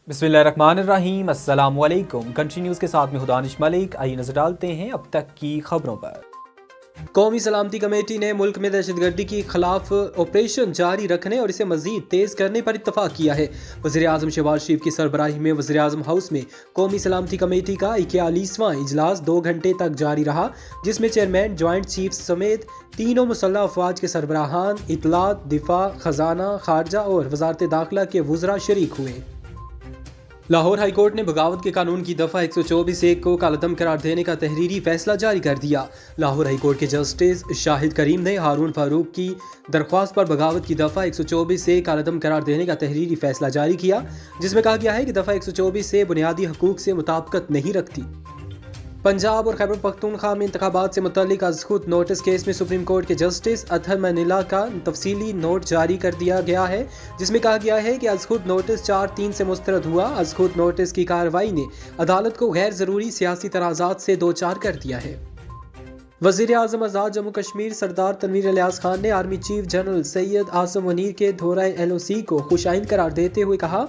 बिस्मिल्लाहिर्रहमानिर्रहीम। अस्सलाम वालेकुम। कंट्री न्यूज़ के साथ में हुदानिश मलिक। आइए नजर डालते हैं अब तक की खबरों पर। कौमी सलामती कमेटी ने मुल्क में दहशतगर्दी के खिलाफ ऑपरेशन जारी रखने और इसे मजीद तेज करने पर इत्तफाक किया है। वज़ीर आज़म शहबाज शरीफ की सरबराही में वज़ीर आज़म हाउस में कौमी सलामती कमेटी का 41वां इजलास 2 घंटे तक जारी रहा, जिसमें चेयरमैन, ज्वाइंट चीफ्स समेत तीनों मुसल्लह अफवाज के सरबराहान, इत्तलात, दिफा, खजाना, खारजा और वजारत दाखिला के वज़रा शरीक हुए। लाहौर हाई कोर्ट ने बगावत के कानून की दफ़ा 124(1) को कालअदम करार देने का तहरीरी फैसला जारी कर दिया। लाहौर हाई कोर्ट के जस्टिस शाहिद करीम ने हारून फारूक की दरख्वास्त पर बगावत की दफ़ा 124 कालअदम करार देने का तहरीरी फैसला जारी किया, जिसमें कहा गया है कि दफ़ा 124 से बुनियादी हकूक से मुताबिकत नहीं रखती। पंजाब और खैबर पख्तूनख्वा में इंतखाबात से मुतल्लिक अज़खुद नोटिस केस में सुप्रीम कोर्ट के जस्टिस अतहर मनीला का तफसीली नोट जारी कर दिया गया है, जिसमें कहा गया है कि अज़खुद नोटिस 4/3 से मुस्तरद हुआ। अज़खुद नोटिस की कार्रवाई ने अदालत को गैर ज़रूरी सियासी तनाज़ात से दो चार कर दिया है। वज़ीर आज़म आज़ाद जम्मू कश्मीर सरदार तनवीर इलियास खान ने army chief general Syed Asim Munir के दौरा LOC को खुशाइन करार देते हुए कहा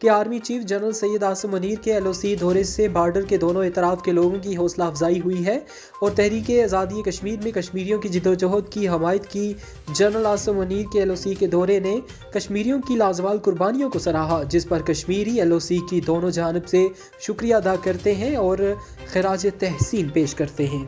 कि army chief general Syed Asim Munir के LOC दौरे से बॉर्डर के दोनों इतराफ के लोगों की हौसला अफजाई हुई है और तहरीक आज़ादी कश्मीर में कश्मीरियों की जिद्दोजहद की हमायत की। जनरल आसिम मुनीर के LOC के दौरे ने कश्मीरियों की लाजवाल कुर्बानियों को सराहा, जिस पर कश्मीरी LOC की दोनों जानिब से शुक्रिया अदा करते हैं और खराज तहसीन पेश करते हैं।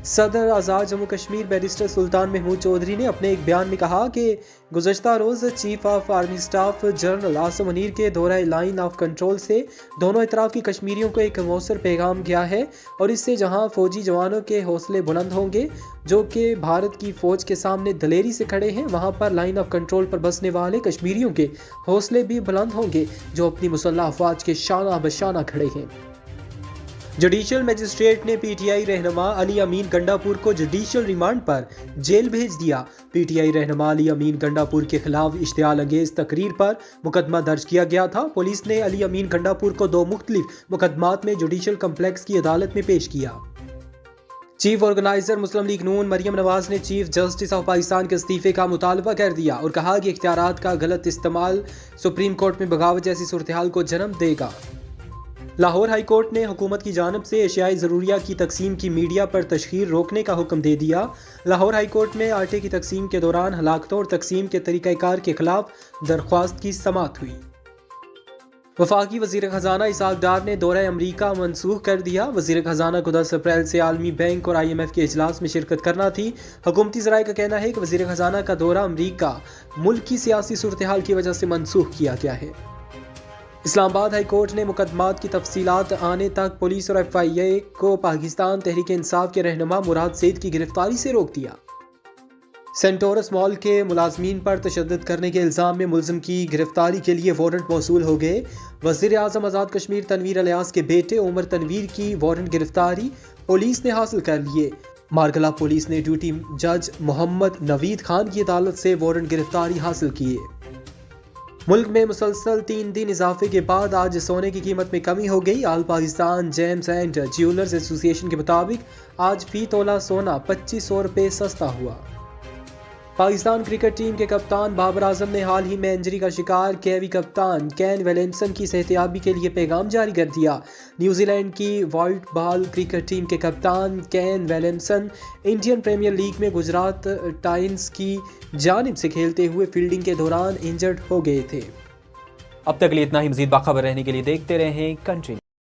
सदर आज़ाद जम्मू कश्मीर बैरिस्टर सुल्तान महमूद चौधरी ने अपने एक बयान में कहा कि गुज़श्ता रोज़ chief of army staff general Asim Munir के दौरा लाइन ऑफ कंट्रोल से दोनों इतराफ की कश्मीरियों को एक मौसर पैगाम गया है और इससे जहां फौजी जवानों के हौसले बुलंद होंगे जो कि भारत की फ़ौज के सामने दलेरी से खड़े हैं, वहां पर लाइन ऑफ कंट्रोल पर बसने वाले कश्मीरियों के हौसले भी बुलंद होंगे जो अपनी मुसल्लह अफवाज के शाना बशाना खड़े हैं। जुडिशल मजिस्ट्रेट ने PTI रहनुमा अली अमीन गंडापुर को जुडिशल रिमांड पर जेल भेज दिया। PTI रहनुमा अली अमीन गंडापुर के खिलाफ इश्तियाल अंगेज तकरीर पर मुकदमा दर्ज किया गया था। पुलिस ने अली अमीन गंडापुर को 2 मुख्तलिफ मुकदमात में जुडिशल कम्प्लेक्स की अदालत में पेश किया। चीफ ऑर्गेनाइजर मुस्लिम लीग नून मरियम नवाज ने चीफ जस्टिस ऑफ पाकिस्तान के इस्तीफे का मुतालबा कर दिया और कहा कि इख्तियारात का गलत इस्तेमाल सुप्रीम कोर्ट में बगावत जैसी सूरत हाल को जन्म देगा। लाहौर हाई कोर्ट ने हुकूमत की जानिब से एशियाई ज़रूरिया की तकसीम की मीडिया पर तशहीर रोकने का हुक्म दे दिया। लाहौर हाई कोर्ट में आटे की तकसीम के दौरान हलाकतों और तकसीम के तरीक़ाकार के खिलाफ दरख्वास्त की समाअत हुई। वफाकी वज़ीर ख़जाना इसहाक़ डार ने दौरा अमरीका मनसूख कर दिया। वज़ीर ख़जाना को 10 अप्रैल से आलमी बैंक और IMF के इजलास में शिरकत करना थी। हुकूमती ज़राए का कहना है कि वज़ीर ख़जाना का दौरा अमरीका मुल्क की सियासी सूरत हाल की वजह से मनसूख किया गया है। इस्लामाबाद हाई कोर्ट ने मुकदमात की तफसीलात आने तक पुलिस और FIA को पाकिस्तान तहरीक इंसाफ के रहनुमा मुराद सईद की गिरफ्तारी से रोक दिया। सेंटोरस मॉल के मुलाजमीन पर तशद्दुद करने के इल्ज़ाम में मुलज़िम की गिरफ्तारी के लिए वारंट मौसूल हो गए। वज़ीर आज़म आज़ाद कश्मीर तनवीर इलियास के बेटे उमर तनवीर की वारंट गिरफ्तारी पुलिस ने हासिल कर लिए। मारकला पुलिस ने ड्यूटी जज मोहम्मद नवीद खान की अदालत से वारंट गिरफ्तारी हासिल किए। मुल्क में मुसलसल 3 दिन इजाफे के बाद आज सोने की कीमत में कमी हो गई। All Pakistan gems and jewellers association के मुताबिक आज फी तोला सोना 2500 रुपये सस्ता हुआ। पाकिस्तान क्रिकेट टीम के कप्तान बाबर आजम ने हाल ही में इंजरी का शिकार KV कप्तान केन विलियमसन की सेहतयाबी के लिए पैगाम जारी कर दिया। न्यूजीलैंड की वाइट बॉल क्रिकेट टीम के कप्तान Kane Williamson Indian Premier League में गुजरात टाइटंस की जानिब से खेलते हुए फील्डिंग के दौरान इंजर्ड हो गए थे। अब तक लिए इतना ही। मजीद बाखबर रहने के लिए देखते रहें कंट्री।